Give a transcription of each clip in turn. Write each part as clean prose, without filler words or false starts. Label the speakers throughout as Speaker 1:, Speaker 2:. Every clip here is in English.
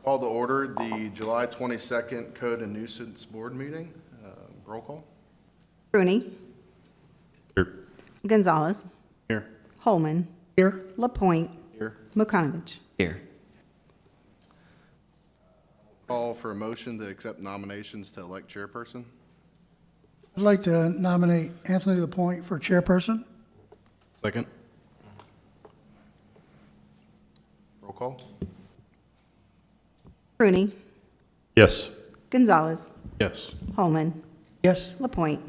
Speaker 1: Call to order the July 22nd Code and Nuisance Board meeting. Roll call.
Speaker 2: Rooney.
Speaker 1: Here.
Speaker 2: Gonzalez.
Speaker 1: Here.
Speaker 2: Holman.
Speaker 3: Here.
Speaker 2: LaPointe.
Speaker 1: Here.
Speaker 2: Mukanovich.
Speaker 4: Here.
Speaker 1: Call for a motion to accept nominations to elect chairperson.
Speaker 3: I'd like to nominate Anthony LaPointe for chairperson.
Speaker 1: Second. Roll call.
Speaker 2: Rooney.
Speaker 1: Yes.
Speaker 2: Gonzalez.
Speaker 1: Yes.
Speaker 2: Holman.
Speaker 3: Yes.
Speaker 2: LaPointe.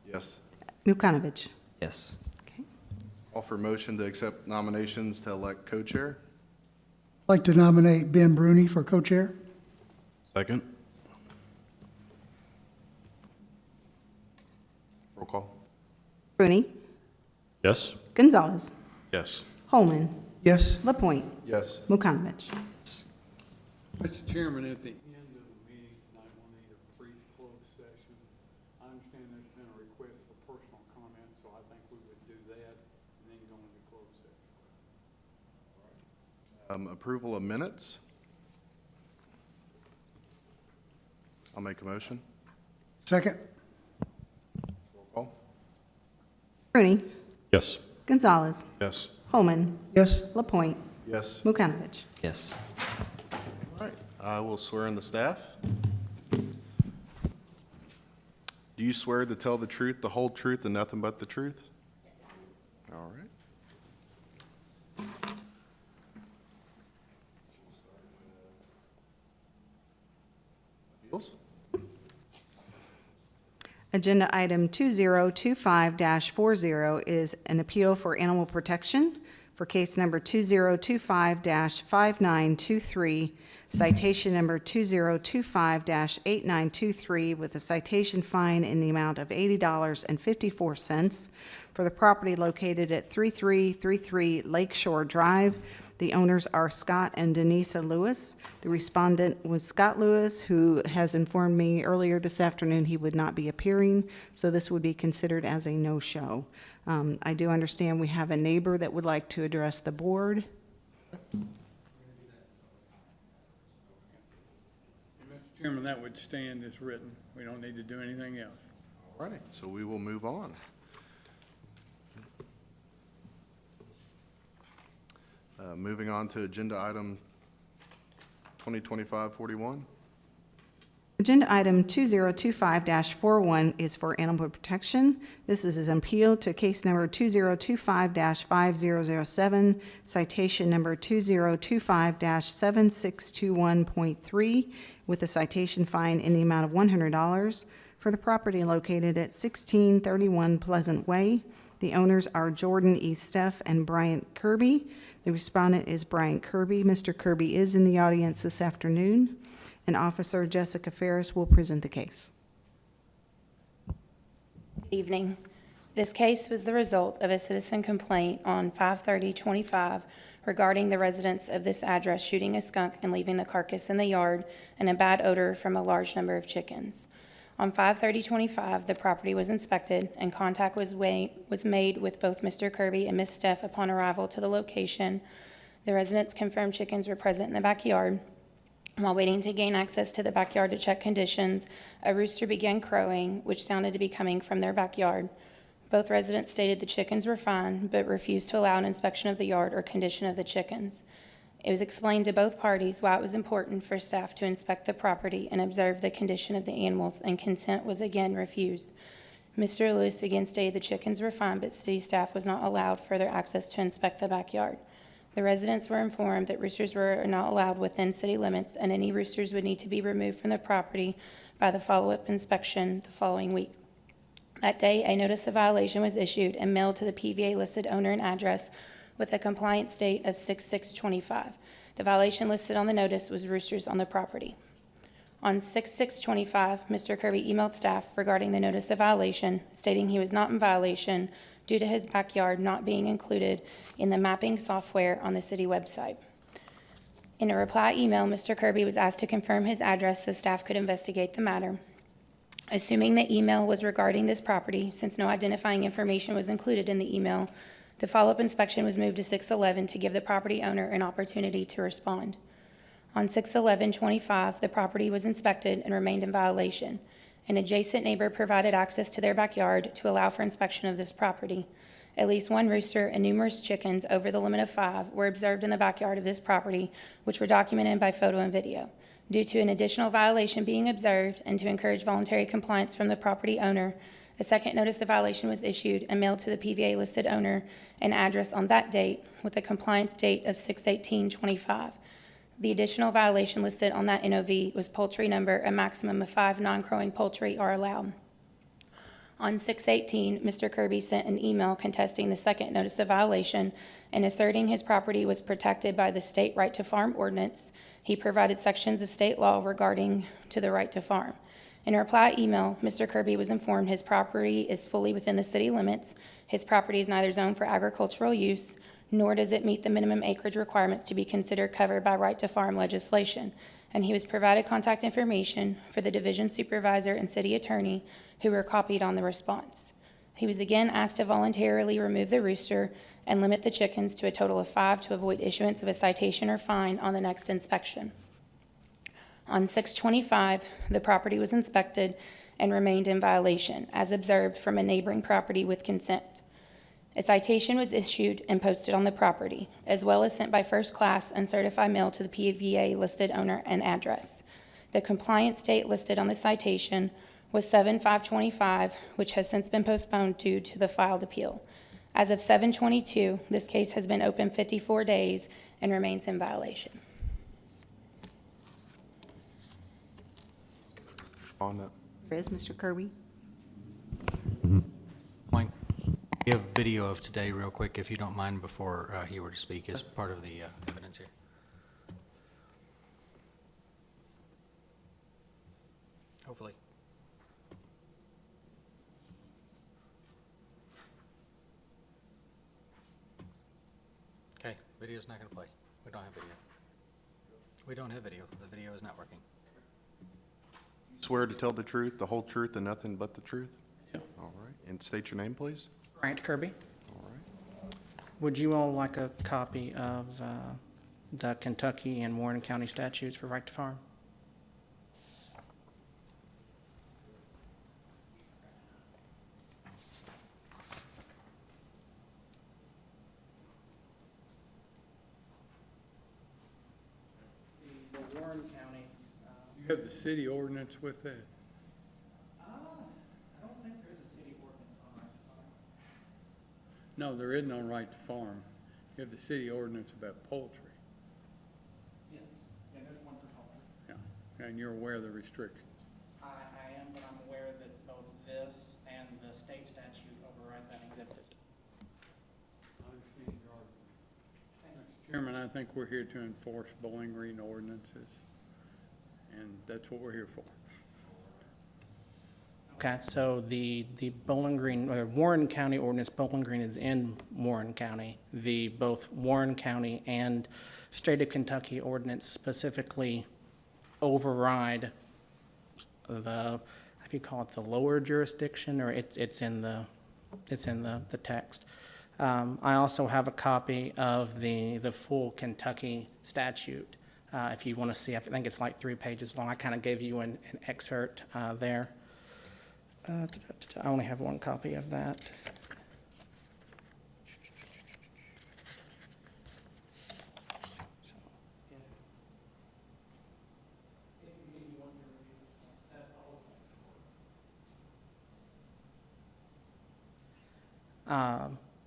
Speaker 1: Yes.
Speaker 2: Mukanovich.
Speaker 4: Yes.
Speaker 2: Okay.
Speaker 1: Call for a motion to accept nominations to elect co-chair.
Speaker 3: I'd like to nominate Ben Bruni for co-chair.
Speaker 1: Second. Roll call.
Speaker 2: Rooney.
Speaker 1: Yes.
Speaker 2: Gonzalez.
Speaker 1: Yes.
Speaker 2: Holman.
Speaker 3: Yes.
Speaker 2: LaPointe.
Speaker 1: Yes.
Speaker 2: Mukanovich.
Speaker 5: Mr. Chairman, at the end of the meeting tonight, we'll need a brief closed session. I understand there's been a request for personal comment, so I think we would do that and then go into closed session.
Speaker 1: Approval of minutes. I'll make a motion.
Speaker 3: Second.
Speaker 1: Roll call.
Speaker 2: Rooney.
Speaker 1: Yes.
Speaker 2: Gonzalez.
Speaker 1: Yes.
Speaker 2: Holman.
Speaker 3: Yes.
Speaker 2: LaPointe.
Speaker 1: Yes.
Speaker 2: Mukanovich.
Speaker 4: Yes.
Speaker 1: All right, I will swear in the staff. Do you swear to tell the truth, the whole truth, and nothing but the truth? All right. Appeals?
Speaker 2: Agenda item 2025-40 is an appeal for animal protection for case number 2025-5923, citation number 2025-8923, with a citation fine in the amount of $80.54 for the property located at 3333 Lakeshore Drive. The owners are Scott and Denisa Lewis. The respondent was Scott Lewis, who has informed me earlier this afternoon he would not be appearing, so this would be considered as a no-show. I do understand we have a neighbor that would like to address the board.
Speaker 5: And Mr. Chairman, that would stand as written. We don't need to do anything else.
Speaker 1: All right, so we will move on. Moving on to agenda item 2025-41.
Speaker 2: Agenda item 2025-41 is for animal protection. This is an appeal to case number 2025-5007, citation number 2025-7621.3, with a citation fine in the amount of $100 for the property located at 1631 Pleasant Way. The owners are Jordan E. Steff and Bryant Kirby. The respondent is Bryant Kirby. Mr. Kirby is in the audience this afternoon, and Officer Jessica Ferris will present the case.
Speaker 6: Good evening. This case was the result of a citizen complaint on 5/30/25 regarding the residents of this address shooting a skunk and leaving the carcass in the yard and a bad odor from a large number of chickens. On 5/30/25, the property was inspected and contact was made with both Mr. Kirby and Ms. Steff upon arrival to the location. The residents confirmed chickens were present in the backyard. While waiting to gain access to the backyard to check conditions, a rooster began crowing, which sounded to be coming from their backyard. Both residents stated the chickens were fine, but refused to allow an inspection of the yard or condition of the chickens. It was explained to both parties why it was important for staff to inspect the property and observe the condition of the animals, and consent was again refused. Mr. Lewis again stated the chickens were fine, but city staff was not allowed further access to inspect the backyard. The residents were informed that roosters were not allowed within city limits, and any roosters would need to be removed from the property by the follow-up inspection the following week. That day, a notice of violation was issued and mailed to the PVA listed owner and address with a compliance date of 6/6/25. The violation listed on the notice was roosters on the property. On 6/6/25, Mr. Kirby emailed staff regarding the notice of violation, stating he was not in violation due to his backyard not being included in the mapping software on the city website. In a reply email, Mr. Kirby was asked to confirm his address so staff could investigate the matter. Assuming the email was regarding this property, since no identifying information was included in the email, the follow-up inspection was moved to 6/11 to give the property owner an opportunity to respond. On 6/11/25, the property was inspected and remained in violation. An adjacent neighbor provided access to their backyard to allow for inspection of this property. At least one rooster and numerous chickens over the limit of 5 were observed in the backyard of this property, which were documented by photo and video. Due to an additional violation being observed and to encourage voluntary compliance from the property owner, a second notice of violation was issued and mailed to the PVA listed owner and address on that date with a compliance date of 6/18/25. The additional violation listed on that NOV was poultry number. A maximum of 5 non-crowing poultry are allowed. On 6/18, Mr. Kirby sent an email contesting the second notice of violation and asserting his property was protected by the state right to farm ordinance. He provided sections of state law regarding to the right to farm. In a reply email, Mr. Kirby was informed his property is fully within the city limits. His property is neither zoned for agricultural use, nor does it meet the minimum acreage requirements to be considered covered by right to farm legislation. And he was provided contact information for the division supervisor and city attorney who were copied on the response. He was again asked to voluntarily remove the rooster and limit the chickens to a total of 5 to avoid issuance of a citation or fine on the next inspection. On 6/25, the property was inspected and remained in violation, as observed from a neighboring property with consent. A citation was issued and posted on the property, as well as sent by first class and certified mail to the PVA listed owner and address. The compliance date listed on the citation was 7/5/25, which has since been postponed due to the filed appeal. As of 7/22, this case has been open 54 days and remains in violation.
Speaker 1: On that.
Speaker 2: There is Mr. Kirby.
Speaker 4: Mike, give video of today real quick, if you don't mind, before he were to speak, as part of the evidence here. Hopefully. Okay, video's not going to play. We don't have video. We don't have video. The video is not working.
Speaker 1: Swear to tell the truth, the whole truth, and nothing but the truth?
Speaker 7: Yeah.
Speaker 1: All right. And state your name, please.
Speaker 7: Grant Kirby.
Speaker 1: All right.
Speaker 7: Would you all like a copy of the Kentucky and Warren County statutes for right to farm? The Warren County.
Speaker 5: You have the city ordinance with that?
Speaker 7: I don't think there's a city ordinance on right to farm.
Speaker 5: No, there isn't on right to farm. You have the city ordinance about poultry.
Speaker 7: Yes, yeah, there's one for poultry.
Speaker 5: Yeah, and you're aware of the restrictions.
Speaker 7: I am, but I'm aware that both this and the state statute override that exhibit.
Speaker 5: I understand your argument. Mr. Chairman, I think we're here to enforce Bowling Green ordinances, and that's what we're here for.
Speaker 7: Okay, so the Bowling Green, or Warren County ordinance, Bowling Green is in Warren County. The both Warren County and State of Kentucky ordinance specifically override the, if you call it the lower jurisdiction, or it's in the text. I also have a copy of the full Kentucky statute. If you want to see, I think it's like 3 pages long. I kind of gave you an excerpt there. I only have one copy of that.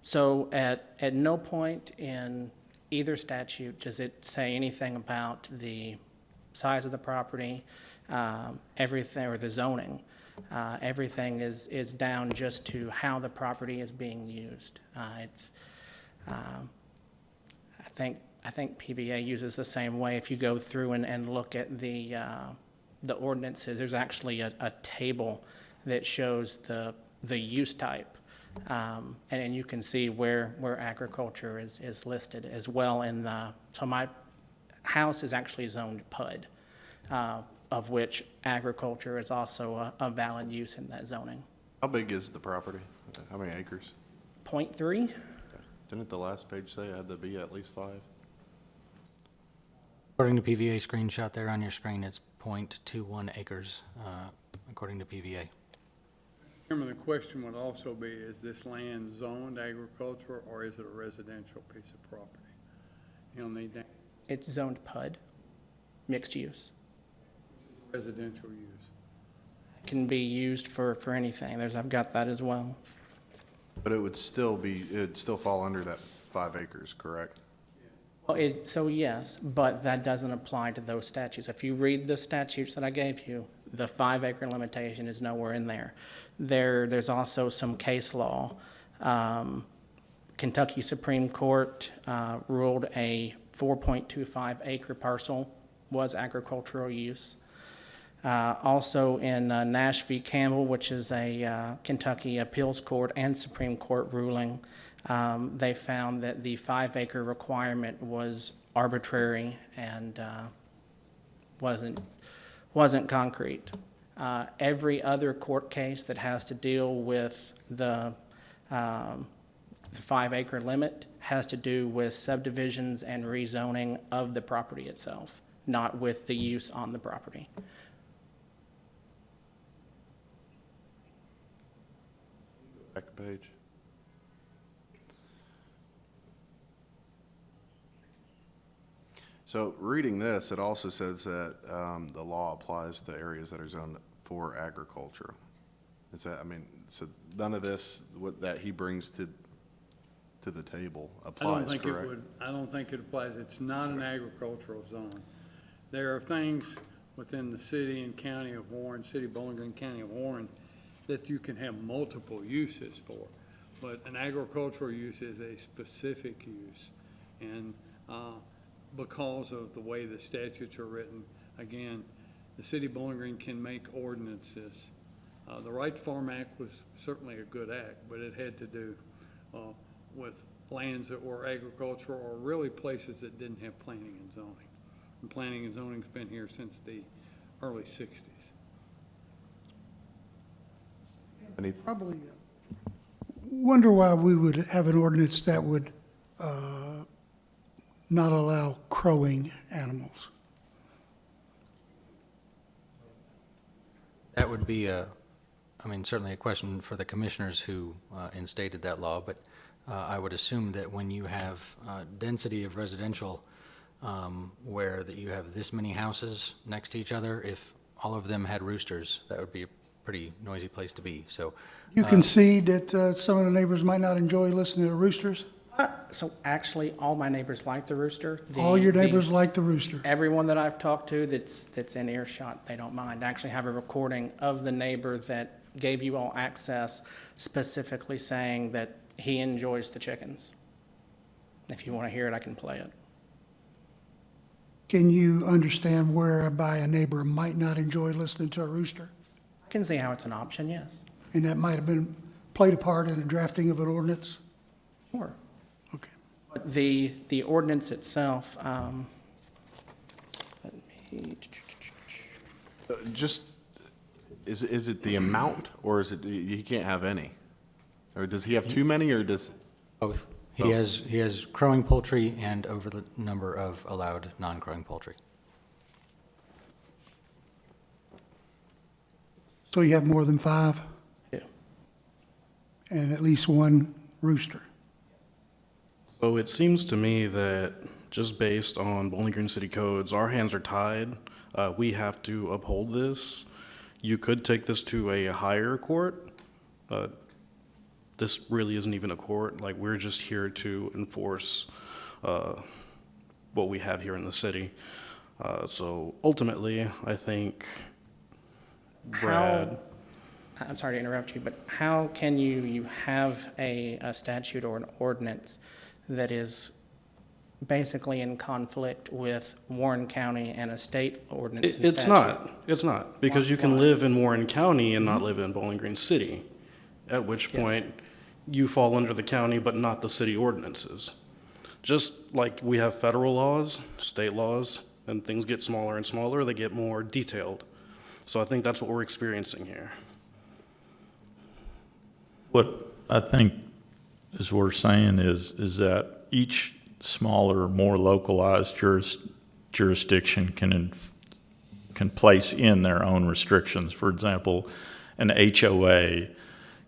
Speaker 7: So at no point in either statute does it say anything about the size of the property, everything, or the zoning. Everything is down just to how the property is being used. I think PVA uses the same way. If you go through and look at the ordinances, there's actually a table that shows the use type, and you can see where agriculture is listed as well. So my house is actually zoned PUD. Of which agriculture is also a valid use in that zoning.
Speaker 1: How big is the property? How many acres?
Speaker 7: 0.3?
Speaker 1: Okay. Didn't the last page say it had to be at least 5?
Speaker 4: According to PVA screenshot there on your screen, it's .21 acres, according to PVA.
Speaker 5: Chairman, the question would also be, is this land zoned agriculture or is it a residential piece of property? You'll need that
Speaker 7: It's zoned PUD, mixed use.
Speaker 5: residential use.
Speaker 7: Can be used for anything. I've got that as well.
Speaker 1: But it'd still fall under that 5 acres, correct?
Speaker 7: Well, so yes, but that doesn't apply to those statutes. If you read the statutes that I gave you, the 5-acre limitation is nowhere in there. There's also some case law. Kentucky Supreme Court ruled a 4.25 acre parcel was agricultural use. Also in Nash v. Campbell, which is a Kentucky appeals court and Supreme Court ruling, they found that the 5-acre requirement was arbitrary and wasn't concrete. Every other court case that has to deal with the 5-acre limit has to do with subdivisions and rezoning of the property itself, not with the use on the property.
Speaker 1: Back page. So reading this, it also says that the law applies to areas that are zoned for agriculture. Is that, I mean, so none of this, that he brings to the table applies, correct?
Speaker 5: I don't think it applies. It's not an agricultural zone. There are things within the city and county of Warren, city of Bowling Green, county of Warren, that you can have multiple uses for. But an agricultural use is a specific use. And because of the way the statutes are written, again, the city of Bowling Green can make ordinances. The Right to Farm Act was certainly a good act, but it had to do with lands that were agricultural or really places that didn't have planning and zoning. And planning and zoning's been here since the early 60s.
Speaker 1: Any,
Speaker 3: Probably wonder why we would have an ordinance that would not allow crowing animals.
Speaker 4: That would be certainly a question for the commissioners who instated that law, but I would assume that when you have density of residential where that you have this many houses next to each other, if all of them had roosters, that would be a pretty noisy place to be. So
Speaker 3: You concede that some of the neighbors might not enjoy listening to roosters?
Speaker 7: So actually, all my neighbors like the rooster.
Speaker 3: All your neighbors like the rooster?
Speaker 7: Everyone that I've talked to that's in earshot, they don't mind. I actually have a recording of the neighbor that gave you all access specifically saying that he enjoys the chickens. If you want to hear it, I can play it.
Speaker 3: Can you understand whereby a neighbor might not enjoy listening to a rooster?
Speaker 7: I can see how it's an option, yes.
Speaker 3: And that might have been played a part in the drafting of an ordinance?
Speaker 7: Sure.
Speaker 3: Okay.
Speaker 7: But the ordinance itself, let me,
Speaker 1: just, is it the amount, or is it, he can't have any? Or does he have too many, or does?
Speaker 4: both. He has crowing poultry and over the number of allowed non-crowing poultry.
Speaker 3: So you have more than 5
Speaker 7: yeah.
Speaker 3: and at least 1 rooster?
Speaker 8: So it seems to me that just based on Bowling Green City codes, our hands are tied. We have to uphold this. You could take this to a higher court. This really isn't even a court. Like, we're just here to enforce what we have here in the city. So ultimately, I think Brad.
Speaker 7: I'm sorry to interrupt you, but how can you have a statute or an ordinance that is basically in conflict with Warren County and a state ordinance and
Speaker 8: It's
Speaker 7: statute?
Speaker 8: It's not, because you can live in Warren County and not live in Bowling Green City, at which
Speaker 7: Yes.
Speaker 8: point you fall under the county but not the city ordinances. Just like we have federal laws, state laws, and things get smaller and smaller, they get more detailed. So I think that's what we're experiencing here.
Speaker 9: What I think is we're saying is that each smaller, more localized jurisdiction can place in their own restrictions. For example, an HOA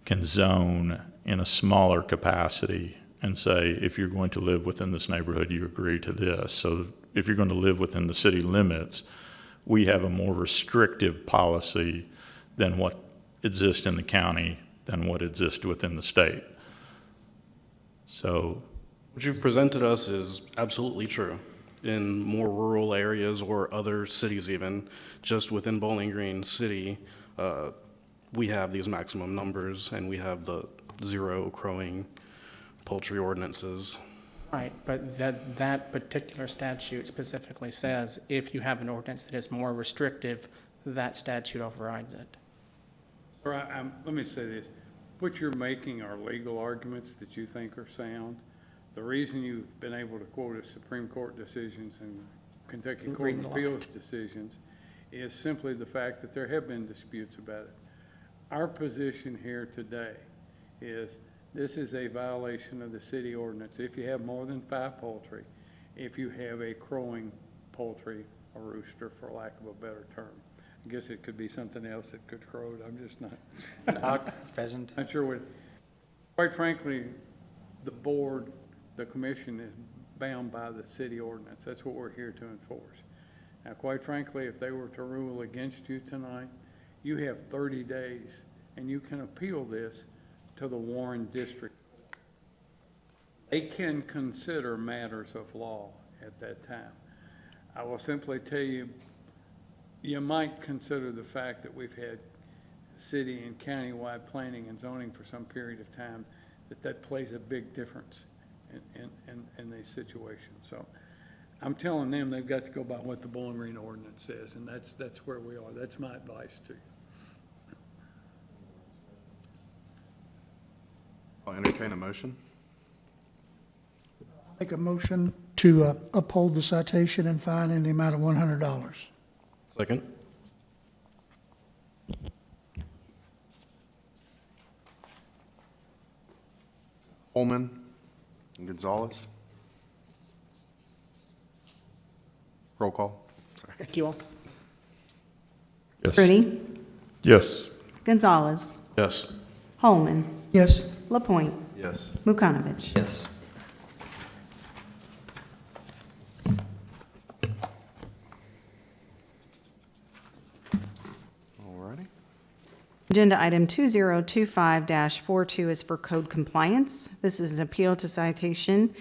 Speaker 9: can zone in a smaller capacity and say, if you're going to live within this neighborhood, you agree to this. So if you're going to live within the city limits, we have a more restrictive policy than what exists in the county, than what exists within the state. So
Speaker 8: What you've presented us is absolutely true. In more rural areas or other cities even, just within Bowling Green City, we have these maximum numbers and we have the zero crowing poultry ordinances.
Speaker 7: Right, but that particular statute specifically says if you have an ordinance that is more restrictive, that statute overrides it.
Speaker 5: Or let me say this, what you're making are legal arguments that you think are sound. The reason you've been able to quote a Supreme Court decisions and Kentucky Court
Speaker 7: Reading
Speaker 5: of
Speaker 7: a lot.
Speaker 5: Appeals decisions is simply the fact that there have been disputes about it. Our position here today is this is a violation of the city ordinance. If you have more than 5 poultry, if you have a crowing poultry, a rooster, for lack of a better term. I guess it could be something else that could crow. I'm just not.
Speaker 4: Duck, pheasant.
Speaker 5: Not sure what, quite frankly, the board, the commission is bound by the city ordinance. That's what we're here to enforce. Now, quite frankly, if they were to rule against you tonight, you have 30 days and you can appeal this to the Warren District. They can consider matters of law at that time. I will simply tell you, you might consider the fact that we've had city and county-wide planning and zoning for some period of time, that plays a big difference in these situations. So I'm telling them they've got to go by what the Bowling Green ordinance says, and that's where we are. That's my advice to you.
Speaker 1: I'll entertain a motion.
Speaker 3: Make a motion to uphold the citation and fine in the amount of $100.
Speaker 8: Second.
Speaker 1: Holman and Gonzalez. Roll call. Sorry.
Speaker 7: Thank you all.
Speaker 9: yes.
Speaker 2: Rudy.
Speaker 9: Yes.
Speaker 2: Gonzalez.
Speaker 8: Yes.
Speaker 2: Holman.
Speaker 3: Yes.
Speaker 2: LaPointe.
Speaker 1: Yes.
Speaker 2: Mukanovich.
Speaker 4: Yes.
Speaker 1: Alrighty.
Speaker 2: Agenda item 2025-42 is for code compliance. This is an appeal to citation,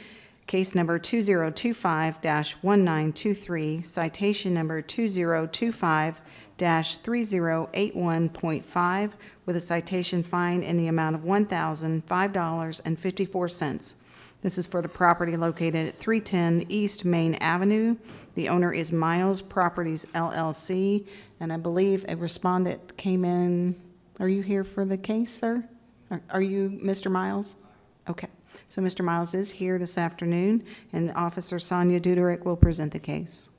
Speaker 2: case number 2025-1923, citation number 2025-3081.5, with a citation fine in the amount of $1,005.54. This is for the property located at 310 East Main Avenue. The owner is Miles Properties LLC, and I believe a respondent came in. Are you here for the case, sir? Are you Mr. Miles? Okay. So Mr. Miles is here this afternoon, and Officer Sonia Duderick will present the case.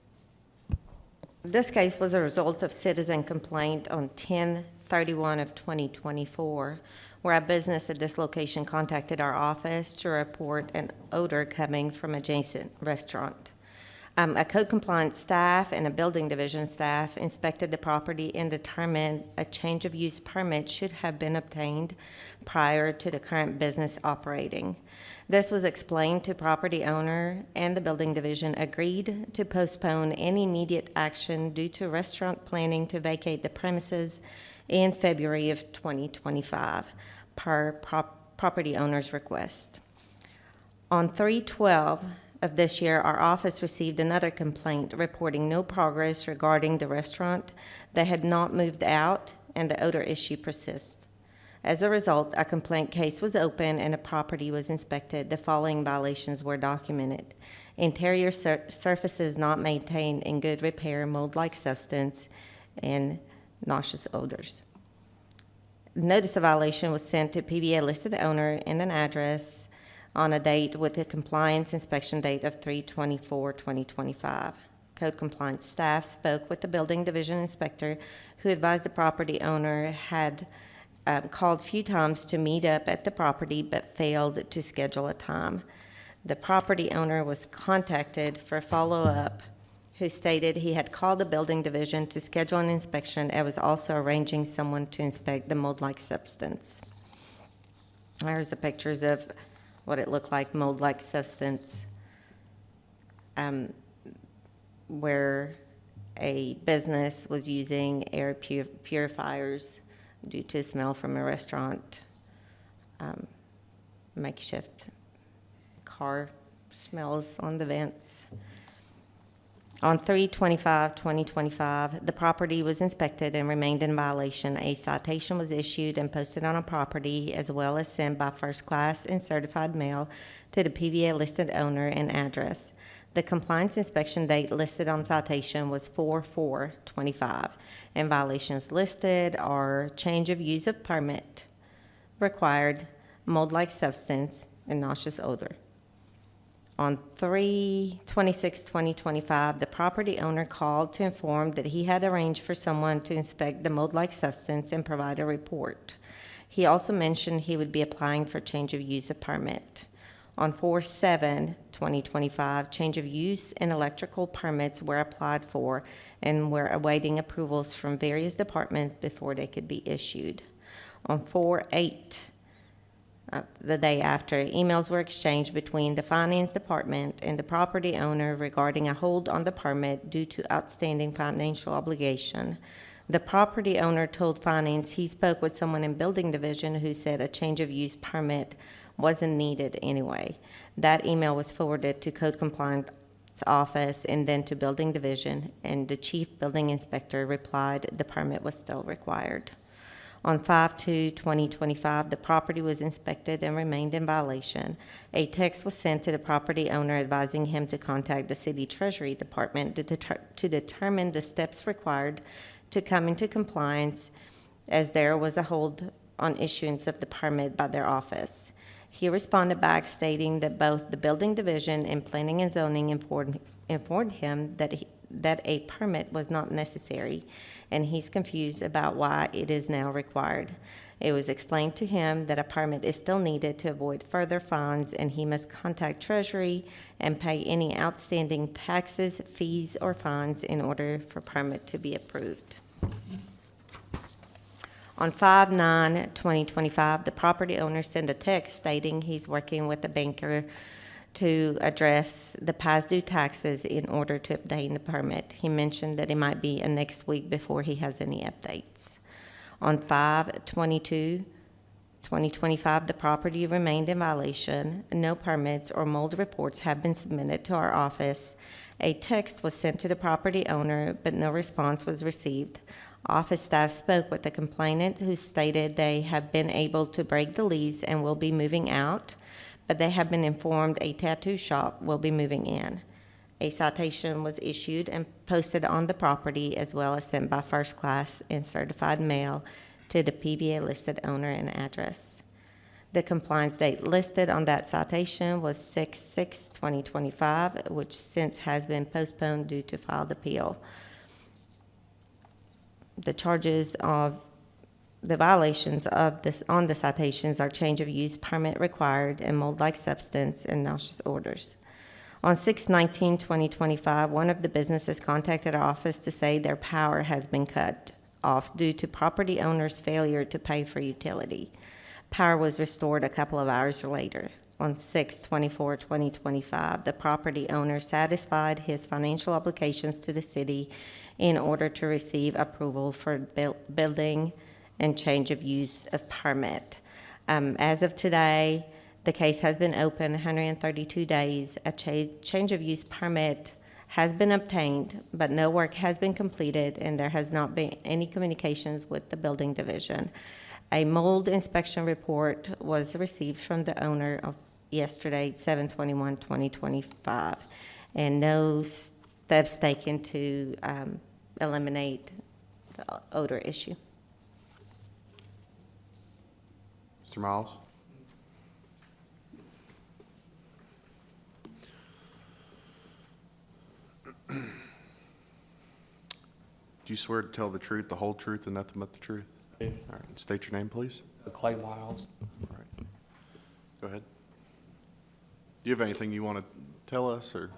Speaker 10: This case was a result of citizen complaint on 10/31 of 2024, where a business at this location contacted our office to report an odor coming from adjacent restaurant. A code compliance staff and a building division staff inspected the property and determined a change of use permit should have been obtained prior to the current business operating. This was explained to property owner, and the building division agreed to postpone any immediate action due to restaurant planning to vacate the premises in February of 2025 per property owner's request. On 3/12 of this year, our office received another complaint reporting no progress regarding the restaurant. They had not moved out and the odor issue persists. As a result, a complaint case was opened and the property was inspected. The following violations were documented: interior surfaces not maintained in good repair, mold-like substance, and nauseous odors. Notice of violation was sent to PBA listed owner and an address on a date with a compliance inspection date of 3/24/2025. Code compliance staff spoke with the building division inspector, who advised the property owner had called a few times to meet up at the property but failed to schedule a time. The property owner was contacted for follow-up, who stated he had called the building division to schedule an inspection and was also arranging someone to inspect the mold-like substance. There's the pictures of what it looked like, mold-like substance, where a business was using air purifiers due to smell from a restaurant, makeshift car smells on the vents. On 3/25/2025, the property was inspected and remained in violation. A citation was issued and posted on a property, as well as sent by first class and certified mail to the PVA listed owner and address. The compliance inspection date listed on citation was 4/4/25, and violations listed are change of use of permit required, mold-like substance, and nauseous odor. On 3/26/2025, the property owner called to inform that he had arranged for someone to inspect the mold-like substance and provide a report. He also mentioned he would be applying for change of use of permit. On 4/7/2025, change of use and electrical permits were applied for and were awaiting approvals from various departments before they could be issued. On 4/8, the day after, emails were exchanged between the finance department and the property owner regarding a hold on the permit due to outstanding financial obligation. The property owner told finance he spoke with someone in building division who said a change of use permit wasn't needed anyway. That email was forwarded to code compliance office and then to building division, and the chief building inspector replied the permit was still required. On 5/2/2025, the property was inspected and remained in violation. A text was sent to the property owner advising him to contact the city treasury department to determine the steps required to come into compliance, as there was a hold on issuance of the permit by their office. He responded back stating that both the building division and planning and zoning informed him that a permit was not necessary, and he's confused about why it is now required. It was explained to him that a permit is still needed to avoid further fines, and he must contact Treasury and pay any outstanding taxes, fees, or fines in order for permit to be approved. On 5/9/2025, the property owner sent a text stating he's working with the banker to address the past due taxes in order to obtain the permit. He mentioned that it might be next week before he has any updates. On 5/22/2025, the property remained in violation. No permits or mold reports have been submitted to our office. A text was sent to the property owner, but no response was received. Office staff spoke with the complainant, who stated they have been able to break the lease and will be moving out, but they have been informed a tattoo shop will be moving in. A citation was issued and posted on the property, as well as sent by first class and certified mail to the PVA listed owner and address. The compliance date listed on that citation was 6/6/2025, which since has been postponed due to filed appeal. The charges of the violations of this on the citations are change of use permit required and mold-like substance and nauseous odors. On 6/19/2025, one of the businesses contacted our office to say their power has been cut off due to property owner's failure to pay for utility. Power was restored a couple of hours later. On 6/24/2025, the property owner satisfied his financial obligations to the city in order to receive approval for building and change of use of permit. As of today, the case has been open 132 days. A change of use permit has been obtained, but no work has been completed, and there has not been any communications with the building division. A mold inspection report was received from the owner of yesterday, 7/21/2025, and no steps taken to eliminate the odor issue.
Speaker 1: Mr. Miles? Do you swear to tell the truth, the whole truth, and nothing but the truth?
Speaker 11: Yeah.
Speaker 1: All right, state your name, please.
Speaker 11: Clay Miles.
Speaker 1: All right. Go ahead. Do you have anything you want to tell us, or?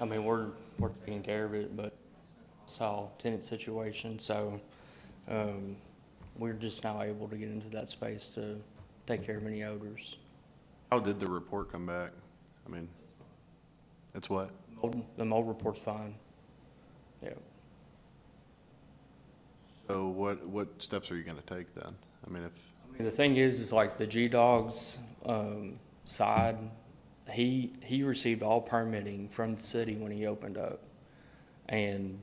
Speaker 11: I mean, we're taking care of it, but saw tenant situation, so, we're just now able to get into that space to take care of any odors.
Speaker 1: How did the report come back? I mean, it's what?
Speaker 11: The mold report's fine. Yeah.
Speaker 1: So what steps are you gonna take then? I mean,
Speaker 11: The thing is like the G-Dogs, side, he received all permitting from the city when he opened up. And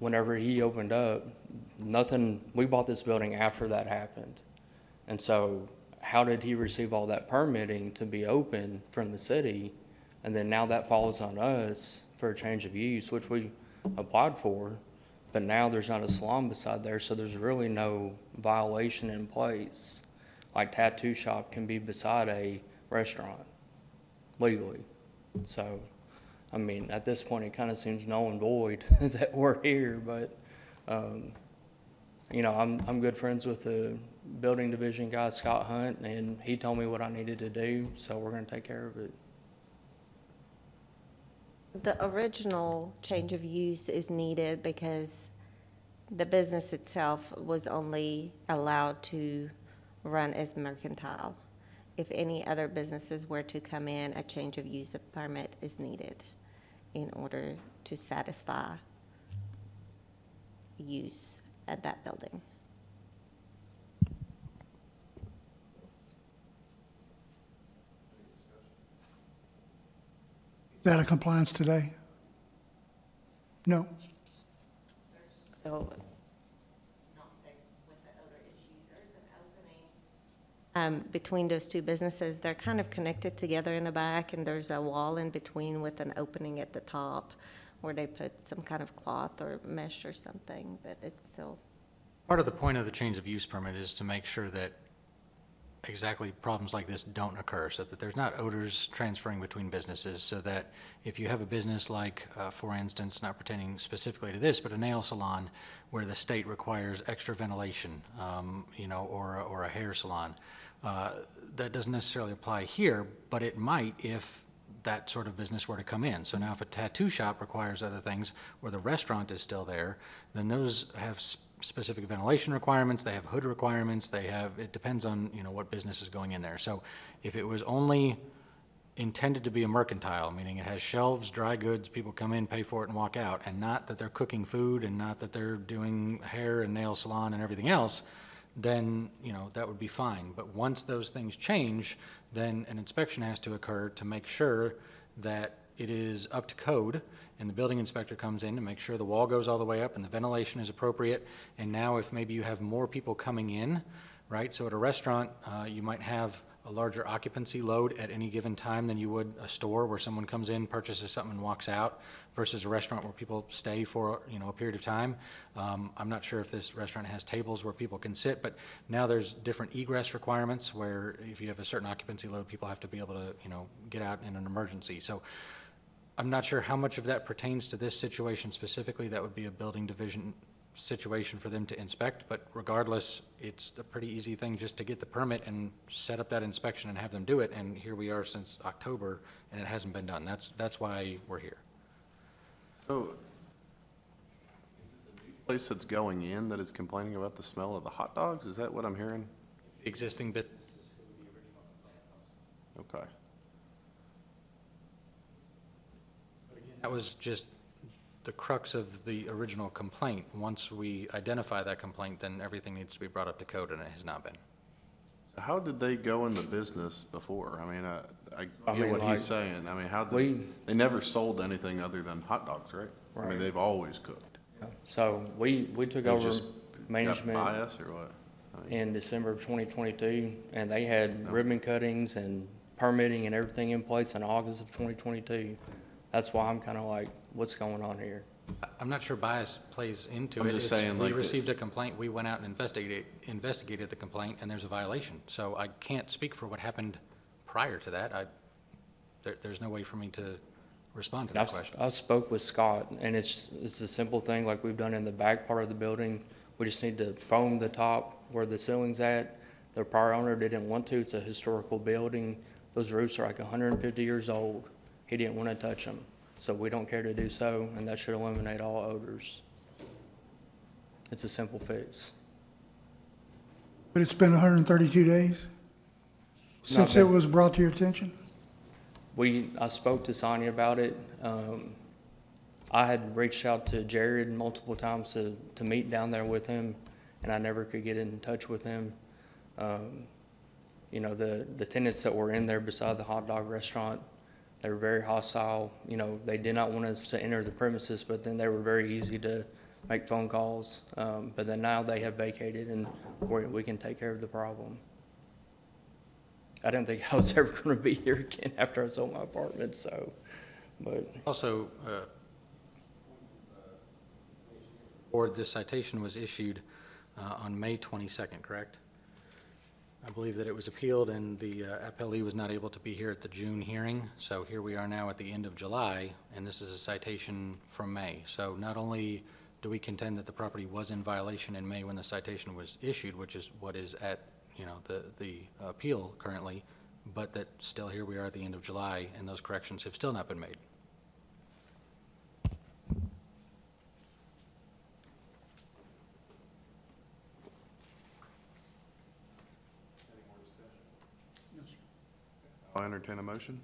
Speaker 11: whenever he opened up, we bought this building after that happened. And so how did he receive all that permitting to be open from the city? And then now that falls on us for a change of use, which we applied for, but now there's not a salon beside there, so there's really no violation in place. Like tattoo shop can be beside a restaurant legally. So, I mean, at this point, it kind of seems null and void that we're here, but, you know, I'm good friends with the building division guy, Scott Hunt, and he told me what I needed to do, so we're gonna take care of it.
Speaker 10: The original change of use is needed because the business itself was only allowed to run as mercantile. If any other businesses were to come in, a change of use of permit is needed in order to satisfy use at that building.
Speaker 3: Is that a compliance today? No?
Speaker 10: So, between those two businesses, they're kind of connected together in the back, and there's a wall in between with an opening at the top where they put some kind of cloth or mesh or something, but it's still.
Speaker 4: Part of the point of the change of use permit is to make sure that exactly problems like this don't occur, so that there's not odors transferring between businesses, so that if you have a business like, for instance, not pertaining specifically to this, but a nail salon where the state requires extra ventilation, you know, or a hair salon, that doesn't necessarily apply here, but it might if that sort of business were to come in. So now if a tattoo shop requires other things, or the restaurant is still there, then those have specific ventilation requirements, they have hood requirements, it depends on, you know, what business is going in there. So if it was only intended to be a mercantile, meaning it has shelves, dry goods, people come in, pay for it and walk out, and not that they're cooking food and not that they're doing hair and nail salon and everything else, then, you know, that would be fine. But once those things change, then an inspection has to occur to make sure that it is up to code, and the building inspector comes in to make sure the wall goes all the way up and the ventilation is appropriate. And now if maybe you have more people coming in, right? So at a restaurant, you might have a larger occupancy load at any given time than you would a store where someone comes in, purchases something and walks out, versus a restaurant where people stay for, you know, a period of time. I'm not sure if this restaurant has tables where people can sit, but now there's different egress requirements where if you have a certain occupancy load, people have to be able to, you know, get out in an emergency. So I'm not sure how much of that pertains to this situation specifically. That would be a building division situation for them to inspect, but regardless, it's a pretty easy thing just to get the permit and set up that inspection and have them do it, and here we are since October, and it hasn't been done. That's why we're here.
Speaker 1: So, is it the new place that's going in that is complaining about the smell of the hot dogs? Is that what I'm hearing?
Speaker 4: Existing businesses.
Speaker 1: Okay.
Speaker 4: That was just the crux of the original complaint. Once we identify that complaint, then everything needs to be brought up to code, and it has not been.
Speaker 1: So how did they go into business before? I mean, I get
Speaker 11: mean,
Speaker 1: what
Speaker 11: like,
Speaker 1: he's saying. I mean, they never sold anything other than hot dogs, right? I mean,
Speaker 11: Right.
Speaker 1: they've always cooked.
Speaker 11: So we took
Speaker 1: They
Speaker 11: over
Speaker 1: just
Speaker 11: management
Speaker 1: got bias or what? I mean,
Speaker 11: in December of 2022, and they had ribbon cuttings and permitting and everything in place in August of 2022. That's why I'm kind of like, what's going on here?
Speaker 4: I'm not sure bias plays into
Speaker 1: I'm
Speaker 4: it.
Speaker 1: just
Speaker 4: It's-
Speaker 1: saying,
Speaker 4: we
Speaker 1: like,
Speaker 4: received a complaint, we went out and investigated the complaint, and there's a violation. So I can't speak for what happened prior to that. There's no way for me to respond to that question.
Speaker 11: I spoke with Scott, and it's a simple thing like we've done in the back part of the building. We just need to foam the top where the ceiling's at. The prior owner didn't want to. It's a historical building. Those roofs are like 150 years old. He didn't want to touch them. So we don't care to do so, and that should eliminate all odors. It's a simple fix.
Speaker 3: But it's been 132 days since it
Speaker 11: been-
Speaker 3: was brought to your attention?
Speaker 11: I spoke to Sonia about it. I had reached out to Jared multiple times to meet down there with him, and I never could get in touch with him. You know, the tenants that were in there beside the hot dog restaurant, they were very hostile. You know, they did not want us to enter the premises, but then they were very easy to make phone calls. But then now they have vacated, and we can take care of the problem. I didn't think I was ever going to be here again after I sold my apartment, so, but.
Speaker 4: Also, Board, this citation was issued on May 22nd, correct? I believe that it was appealed and the appellee was not able to be here at the June hearing. So here we are now at the end of July, and this is a citation from May. So not only do we contend that the property was in violation in May when the citation was issued, which is what is at, you know, the appeal currently, but that still here we are at the end of July and those corrections have still not been made.
Speaker 1: I'll entertain a motion.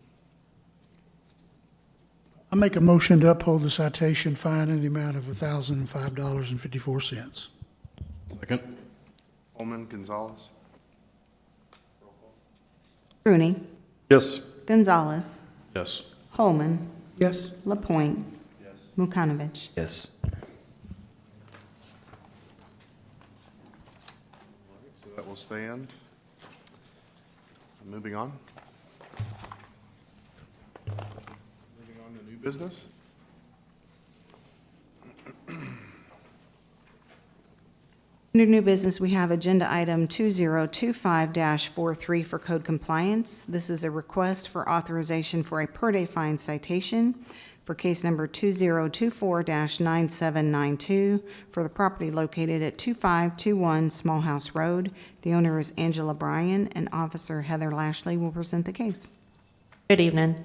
Speaker 3: I make a motion to uphold the citation fine in the amount of $1,005.54.
Speaker 8: Second.
Speaker 1: Holman, Gonzalez.
Speaker 2: Rooney.
Speaker 8: Yes.
Speaker 2: Gonzalez.
Speaker 8: Yes.
Speaker 2: Holman.
Speaker 3: Yes?
Speaker 2: Lapointe.
Speaker 1: Yes.
Speaker 2: Mukanovich.
Speaker 12: Yes.
Speaker 1: So that will stand. Moving on. Moving on to new business.
Speaker 2: Under new business, we have agenda item 2025-43 for code compliance. This is a request for authorization for a per-day fine citation for case number 2024-9792 for the property located at 2521 Small House Road. The owner is Angela Bryan, and Officer Heather Lashley will present the case.
Speaker 13: Good evening.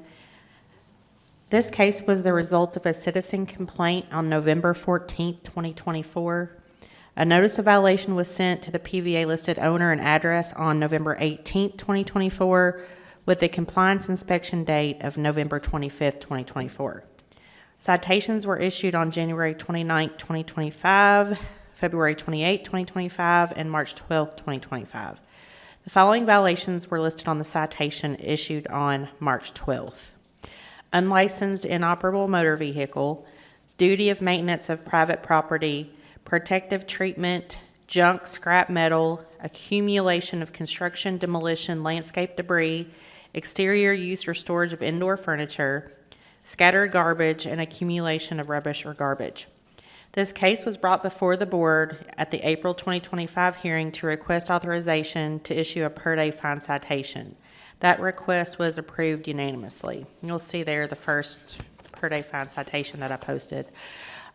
Speaker 13: This case was the result of a citizen complaint on November 14th, 2024. A notice of violation was sent to the PVA listed owner and address on November 18th, 2024, with a compliance inspection date of November 25th, 2024. Citations were issued on January 29th, 2025, February 28th, 2025, and March 12th, 2025. The following violations were listed on the citation issued on March 12th. Unlicensed inoperable motor vehicle, duty of maintenance of private property, protective treatment, junk, scrap metal, accumulation of construction, demolition, landscape debris, exterior use or storage of indoor furniture, scattered garbage, and accumulation of rubbish or garbage. This case was brought before the board at the April 2025 hearing to request authorization to issue a per-day fine citation. That request was approved unanimously. You'll see there the first per-day fine citation that I posted.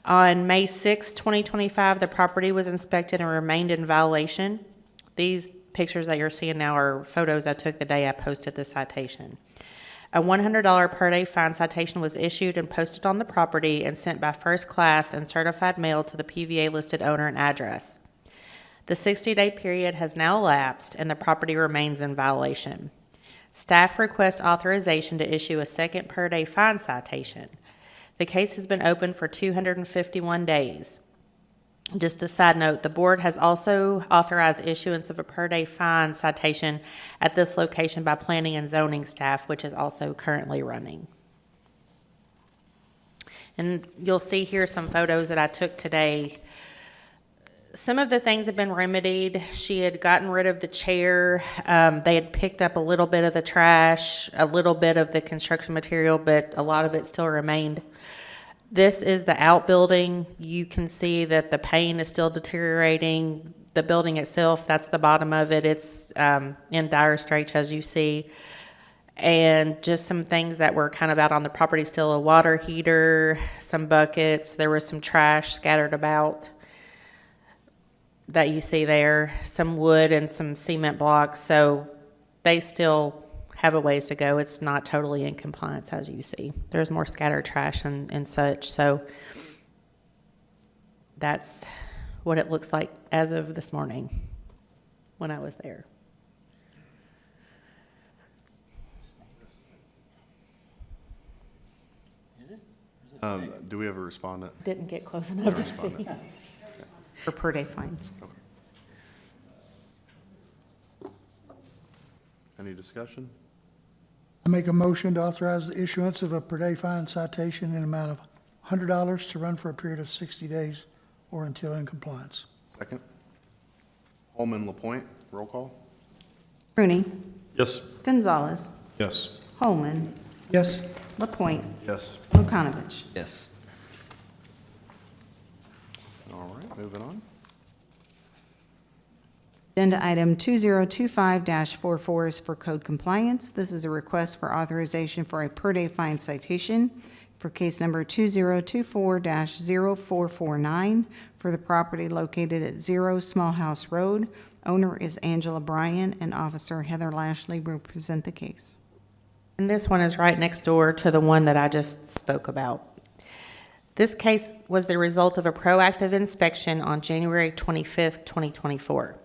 Speaker 13: On May 6, 2025, the property was inspected and remained in violation. These pictures that you're seeing now are photos I took the day I posted the citation. A $100 per day fine citation was issued and posted on the property and sent by first class and certified mail to the PVA listed owner and address. The 60-day period has now elapsed and the property remains in violation. Staff requests authorization to issue a second per day fine citation. The case has been open for 251 days. Just a side note, the board has also authorized issuance of a per-day fine citation at this location by planning and zoning staff, which is also currently running. And you'll see here some photos that I took today. Some of the things have been remedied. She had gotten rid of the chair. They had picked up a little bit of the trash, a little bit of the construction material, but a lot of it still remained. This is the outbuilding. You can see that the paint is still deteriorating. The building itself, that's the bottom of it. It's in dire straits, as you see. And just some things that were kind of out on the property still, a water heater, some buckets. There was some trash scattered about that you see there, some wood and some cement blocks. So they still have a ways to go. It's not totally in compliance, as you see. There's more scattered trash and such, so that's what it looks like as of this morning when I was there.
Speaker 1: Do we have a respondent?
Speaker 13: Didn't get close enough to see.
Speaker 2: For per day fines.
Speaker 1: Any discussion?
Speaker 3: I make a motion to authorize the issuance of a per day fine and citation in an amount of $100 to run for a period of 60 days or until in compliance.
Speaker 1: Second. Holman LaPointe, roll call?
Speaker 2: Rooney.
Speaker 9: Yes.
Speaker 2: Gonzalez.
Speaker 8: Yes.
Speaker 2: Holman.
Speaker 3: Yes.
Speaker 2: LaPointe.
Speaker 1: Yes.
Speaker 2: Lukanovich.
Speaker 11: Yes.
Speaker 1: All right, moving on.
Speaker 2: Agenda item 2025-44 is for code compliance. This is a request for authorization for a per-day fine citation for case number 2024-0449 for the property located at 0 Small House Road. Owner is Angela Bryan, and Officer Heather Lashley will present the case.
Speaker 13: And this one is right next door to the one that I just spoke about. This case was the result of a proactive inspection on January 25th, 2024.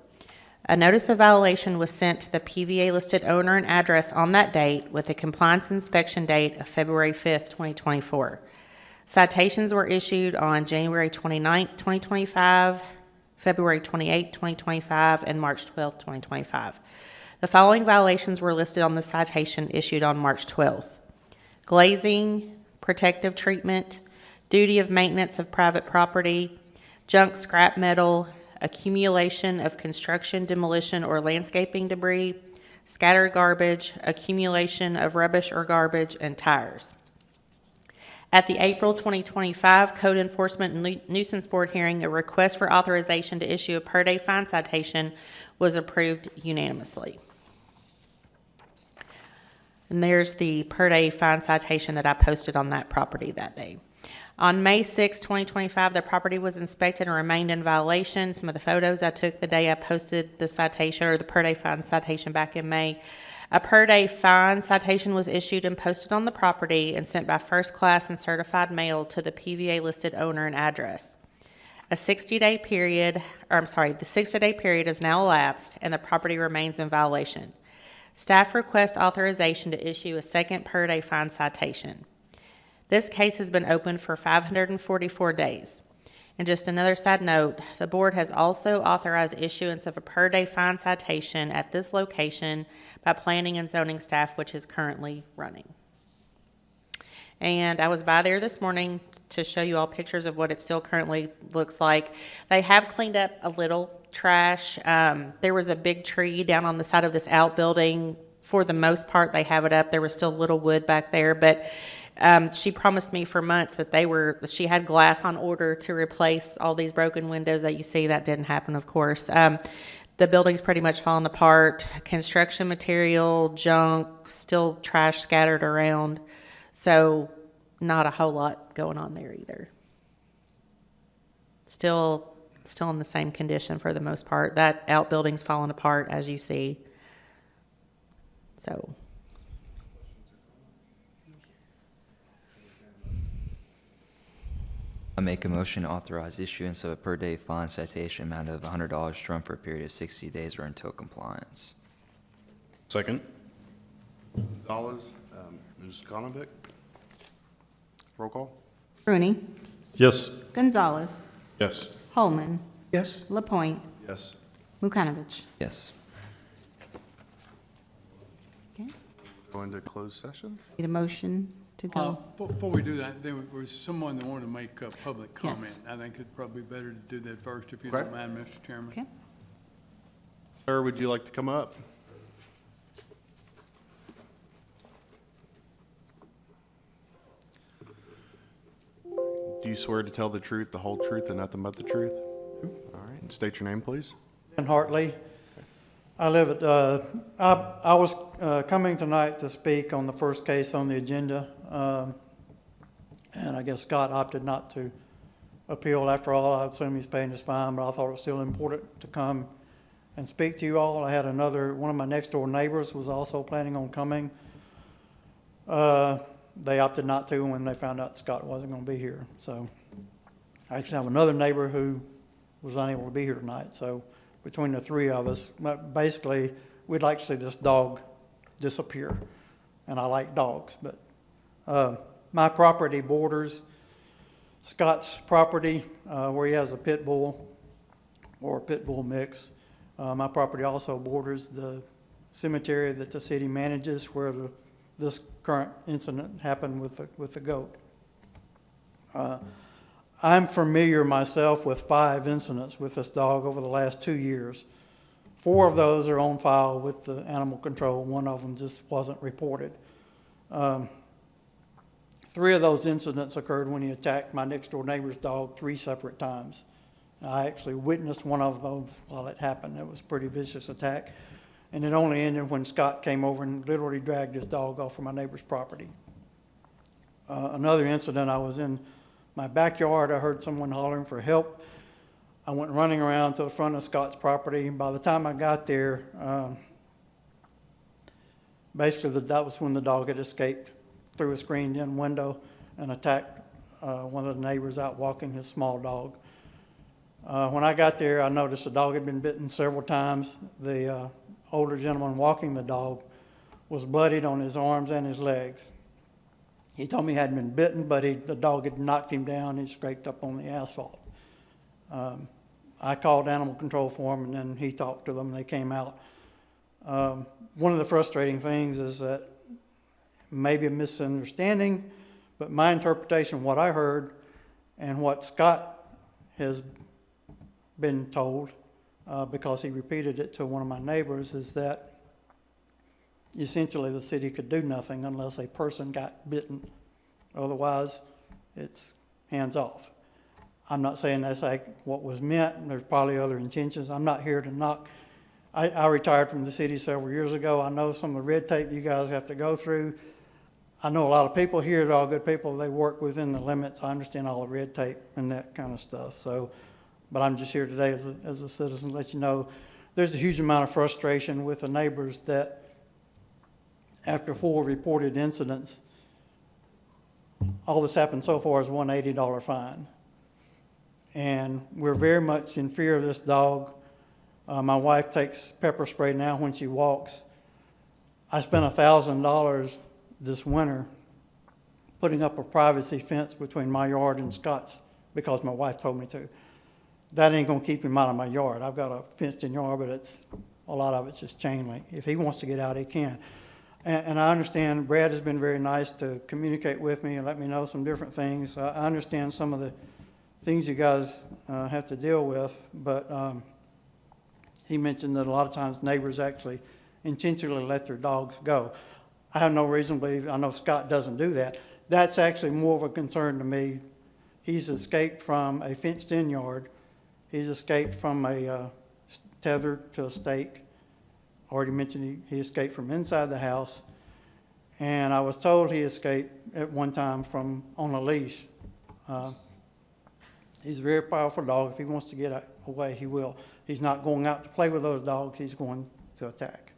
Speaker 13: A notice of violation was sent to the PVA-listed owner and address on that date with a compliance inspection date of February 5th, 2024. Citations were issued on January 29th, 2025, February 28th, 2025, and March 12th, 2025. The following violations were listed on the citation issued on March 12th: glazing, protective treatment, duty of maintenance of private property, junk scrap metal, accumulation of construction, demolition, or landscaping debris, scattered garbage, accumulation of rubbish or garbage, and tires. At the April 2025 Code Enforcement and Nuisance Board hearing, a request for authorization to issue a per-day fine citation was approved unanimously. And there's the per-day fine citation that I posted on that property that day. On May 6, 2025, the property was inspected and remained in violation. Some of the photos I took the day I posted the citation, or the per-day fine citation, back in May. A per-day fine citation was issued and posted on the property and sent by first-class and certified mail to the PVA-listed owner and address. The 60-day period is now elapsed, and the property remains in violation. Staff request authorization to issue a second per-day fine citation. This case has been open for 544 days. And just another side note, the board has also authorized issuance of a per-day fine citation at this location by planning and zoning staff, which is currently running. And I was by there this morning to show you all pictures of what it still currently looks like. They have cleaned up a little trash. There was a big tree down on the side of this outbuilding. For the most part, they have it up. There was still little wood back there, but she promised me for months that she had glass on order to replace all these broken windows that you see. That didn't happen, of course. The building's pretty much fallen apart. Construction material, junk, still trash scattered around. So not a whole lot going on there either. Still in the same condition for the most part. That outbuilding's fallen apart, as you see. So.
Speaker 12: I make a motion to authorize issuance of a per-day fine citation amount of $100 to run for a period of 60 days or until compliance.
Speaker 8: Second.
Speaker 1: Gonzalez, Ms. Konovic, roll call?
Speaker 2: Rooney.
Speaker 9: Yes.
Speaker 2: Gonzalez.
Speaker 8: Yes.
Speaker 2: Holman.
Speaker 3: Yes.
Speaker 2: LaPointe.
Speaker 1: Yes.
Speaker 2: Lukanovich.
Speaker 12: Yes.
Speaker 2: Okay.
Speaker 1: Go into closed session?
Speaker 2: Need a motion to go?
Speaker 5: Before we do that, there was someone that wanted to make a public comment.
Speaker 2: Yes.
Speaker 5: I think it'd probably be better to do that first, if you
Speaker 1: Okay.
Speaker 5: don't mind, Mr. Chairman.
Speaker 2: Okay.
Speaker 1: Sir, would you like to come up? Do you swear to tell the truth, the whole truth, and nothing but the truth? All right, and state your name, please.
Speaker 14: Ben Hartley. I live at, I was coming tonight to speak on the first case on the agenda. And I guess Scott opted not to appeal after all. I assume he's paying his fine, but I thought it was still important to come and speak to you all. I had one of my next door neighbors was also planning on coming. They opted not to when they found out Scott wasn't going to be here. So I actually have another neighbor who was unable to be here tonight. So between the three of us, basically, we'd like to see this dog disappear. And I like dogs, but my property borders Scott's property where he has a pit bull or a pit bull mix. My property also borders the cemetery that the city manages where this current incident happened with the goat. I'm familiar myself with 5 incidents with this dog over the last 2 years. 4 of those are on file with the animal control. 1 of them just wasn't reported. 3 of those incidents occurred when he attacked my next door neighbor's dog 3 separate times. I actually witnessed one of those while it happened. It was a pretty vicious attack. And it only ended when Scott came over and literally dragged his dog off of my neighbor's property. Another incident, I was in my backyard. I heard someone hollering for help. I went running around to the front of Scott's property. By the time I got there, basically that was when the dog had escaped through a screened-in window and attacked one of the neighbors out walking his small dog. When I got there, I noticed the dog had been bitten several times. The older gentleman walking the dog was bloodied on his arms and his legs. He told me he hadn't been bitten, but the dog had knocked him down. He scraped up on the asphalt. I called animal control for him, and then he talked to them. They came out. One of the frustrating things is that maybe a misunderstanding, but my interpretation of what I heard and what Scott has been told, because he repeated it to one of my neighbors, is that essentially the city could do nothing unless a person got bitten. Otherwise, it's hands off. I'm not saying that's like what was meant, and there's probably other intentions. I'm not here to knock. I retired from the city several years ago. I know some of the red tape you guys have to go through. I know a lot of people here, they're all good people. They work within the limits. I understand all the red tape and that kind of stuff. So, but I'm just here today as a citizen to let you know there's a huge amount of frustration with the neighbors that after 4 reported incidents, all that's happened so far is one $80 fine. And we're very much in fear of this dog. My wife takes pepper spray now when she walks. I spent $1,000 this winter putting up a privacy fence between my yard and Scott's because my wife told me to. That ain't gonna keep him out of my yard. I've got a fenced-in yard, but a lot of it's just chain link. If he wants to get out, he can. And I understand Brad has been very nice to communicate with me and let me know some different things. I understand some of the things you guys have to deal with, but he mentioned that a lot of times neighbors actually intentionally let their dogs go. I have no reason to believe, I know Scott doesn't do that. That's actually more of a concern to me. He's escaped from a fenced-in yard. He's escaped from a tethered to a stake. Already mentioned he escaped from inside the house. And I was told he escaped at one time from on a leash. He's a very powerful dog. If he wants to get away, he will. He's not going out to play with other dogs. He's going to attack.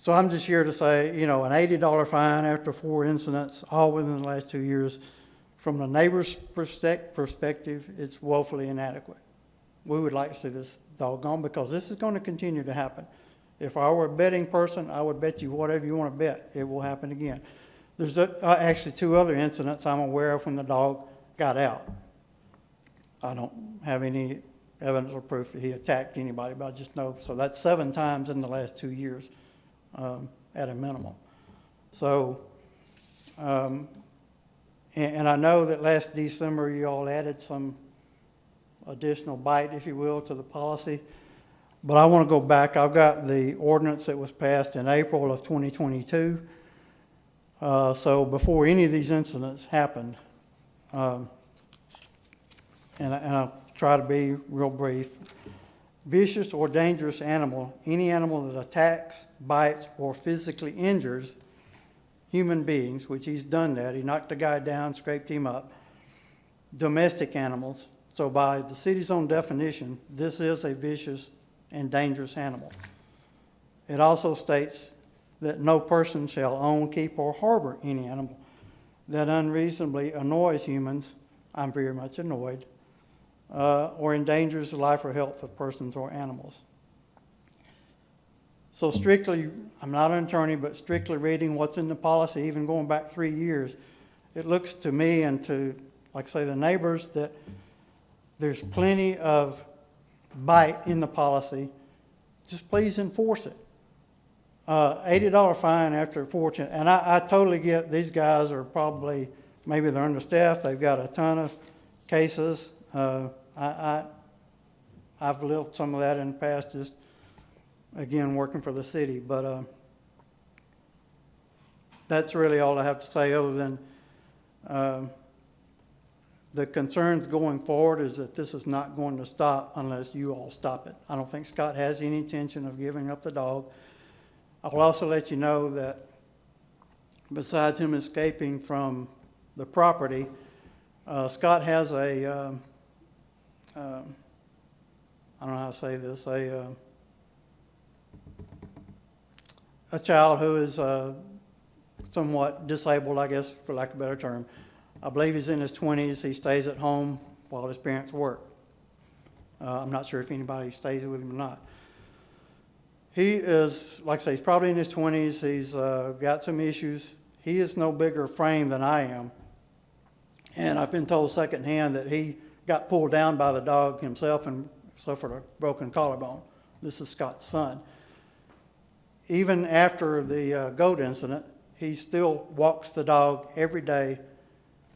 Speaker 14: So I'm just here to say, you know, an $80 fine after 4 incidents, all within the last 2 years. From the neighbor's perspective, it's woefully inadequate. We would like to see this dog gone because this is going to continue to happen. If I were a betting person, I would bet you whatever you want to bet. It will happen again. There's actually 2 other incidents I'm aware of when the dog got out. I don't have any evidence or proof that he attacked anybody, but I just know. So that's 7 times in the last 2 years at a minimum. So, and I know that last December you all added some additional bite, if you will, to the policy. But I want to go back. I've got the ordinance that was passed in April of 2022. So before any of these incidents happened, and I'll try to be real brief, vicious or dangerous animal, any animal that attacks, bites, or physically injures human beings, which he's done that. He knocked the guy down, scraped him up. Domestic animals, So by the city's own definition, this is a vicious and dangerous animal. It also states that no person shall own, keep, or harbor any animal that unreasonably annoys humans, I'm very much annoyed, or endangers the life or health of persons or animals. So strictly, I'm not an attorney, but strictly reading what's in the policy, even going back 3 years, it looks to me and to, like I say, the neighbors, that there's plenty of bite in the policy. Just please enforce it. $80 fine after fortune, and I totally get these guys are probably, maybe they're understaffed, they've got a ton of cases. I've lived some of that in the past, just again, working for the city, but that's really all I have to say, other than the concerns going forward is that this is not going to stop unless you all stop it. I don't think Scott has any intention of giving up the dog. I will also let you know that besides him escaping from the property, Scott has a, I don't know how to say this, a child who is somewhat disabled, I guess, for lack of a better term. I believe he's in his 20s. He stays at home while his parents work. I'm not sure if anybody stays with him or not. He is, like I say, he's probably in his 20s. He's got some issues. He is no bigger frame than I am. And I've been told secondhand that he got pulled down by the dog himself and suffered a broken collarbone. This is Scott's son. Even after the goat incident, he still walks the dog every day,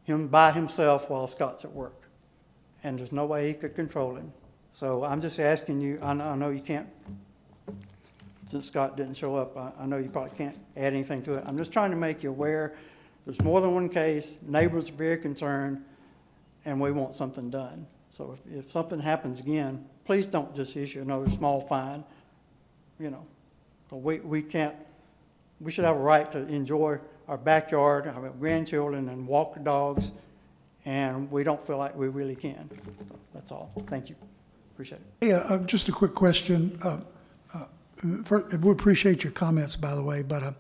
Speaker 14: him by himself while Scott's at work. And there's no way he could control him. So I'm just asking you, I know you can't, since Scott didn't show up, I know you probably can't add anything to it. I'm just trying to make you aware there's more than one case, neighbors are very concerned, and we want something done. So if something happens again, please don't just issue another small fine. You know, we can't, we should have a right to enjoy our backyard, our grandchildren, and walk the dogs, and we don't feel like we really can. So that's all. Thank you. Appreciate it.
Speaker 3: Hey, just a quick question. We appreciate your comments, by the way, but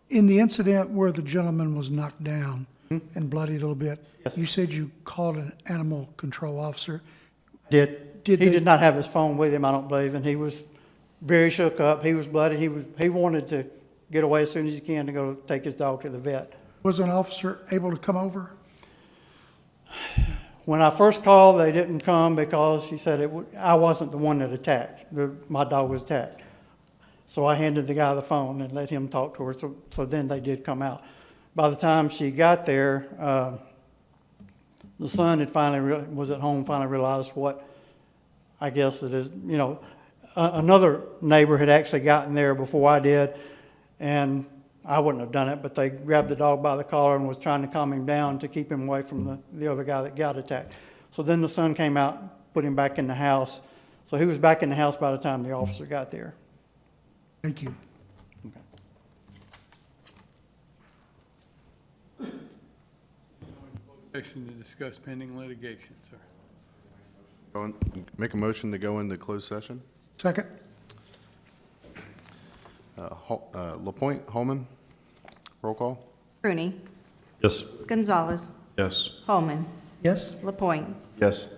Speaker 3: in the incident where the gentleman was knocked down and bloodied a little bit,
Speaker 14: Yes.
Speaker 3: You said you called an animal control officer.
Speaker 14: He
Speaker 3: they-
Speaker 14: did not have his phone with him, I don't believe, and he was very shook up. He was bloody. He wanted to get away as soon as he can to go take his dog to the vet.
Speaker 3: Was an officer able to come over?
Speaker 14: When I first called, they didn't come because she said I wasn't the one that attacked. My dog was attacked. So I handed the guy the phone and let him talk to her. So then they did come out. By the time she got there, the son had was at home, finally realized what I guess it is. You know, another neighbor had actually gotten there before I did, and I wouldn't have done it, but they grabbed the dog by the collar and was trying to calm him down to keep him away from the other guy that got attacked. So then the son came out, put him back in the house. So he was back in the house by the time the officer got there.
Speaker 3: Thank you.
Speaker 5: Session to discuss pending litigation, sir.
Speaker 1: Make a motion to go into closed session.
Speaker 3: Second?
Speaker 1: LaPointe, Holman, roll call.
Speaker 2: Rooney.
Speaker 9: Yes.
Speaker 2: Gonzalez.
Speaker 9: Yes.
Speaker 2: Holman.
Speaker 3: Yes?
Speaker 2: LaPointe.
Speaker 1: Yes.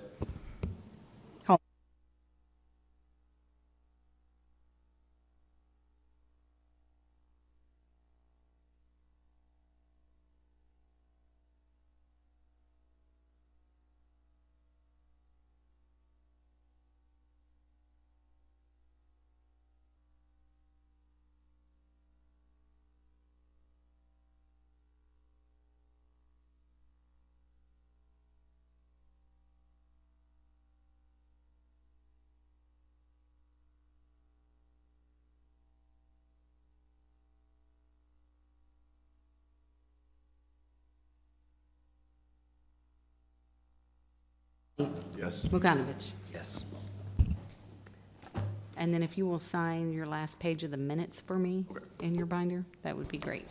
Speaker 1: Yes.
Speaker 2: Mukanovich.
Speaker 12: Yes.
Speaker 2: And then if you will sign your last page of the minutes for me in your binder, that would be great.